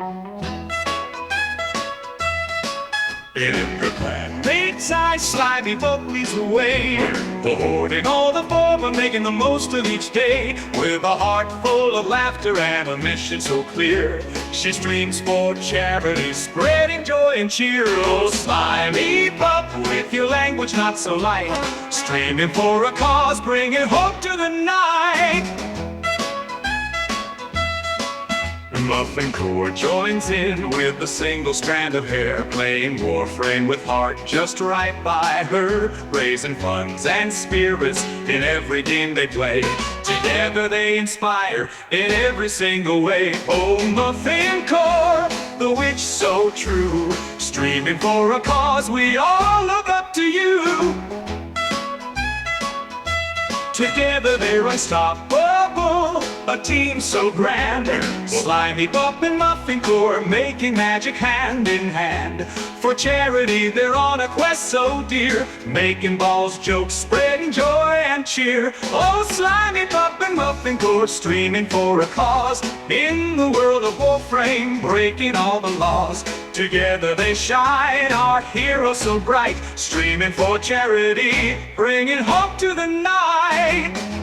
In the plan, big-sized slimy boat leads the way, holding all the fun and making the most of each day. With a heart full of laughter and a mission so clear, she streams for charity, spreading joy and cheer. Oh, slimy pup, with your language not so light, streaming for a cause, bringing hope to the night. Muffin Core joins in with a single strand of hair, playing Warframe with heart just right by her, raising funds and spirits in every game they play. Together they inspire in every single way. Oh, Muffin Core, the witch so true, streaming for a cause, we all look up to you. Together they're unstoppable, a team so grand. Slimy Pup and Muffin Core making magic hand in hand. For charity they're on a quest so dear, making balls, jokes, spreading joy and cheer. Oh, Slimy Pup and Muffin Core streaming for a cause, in the world of Warframe, breaking all the laws. Together they shine, our heroes so bright, streaming for charity, bringing hope to the night.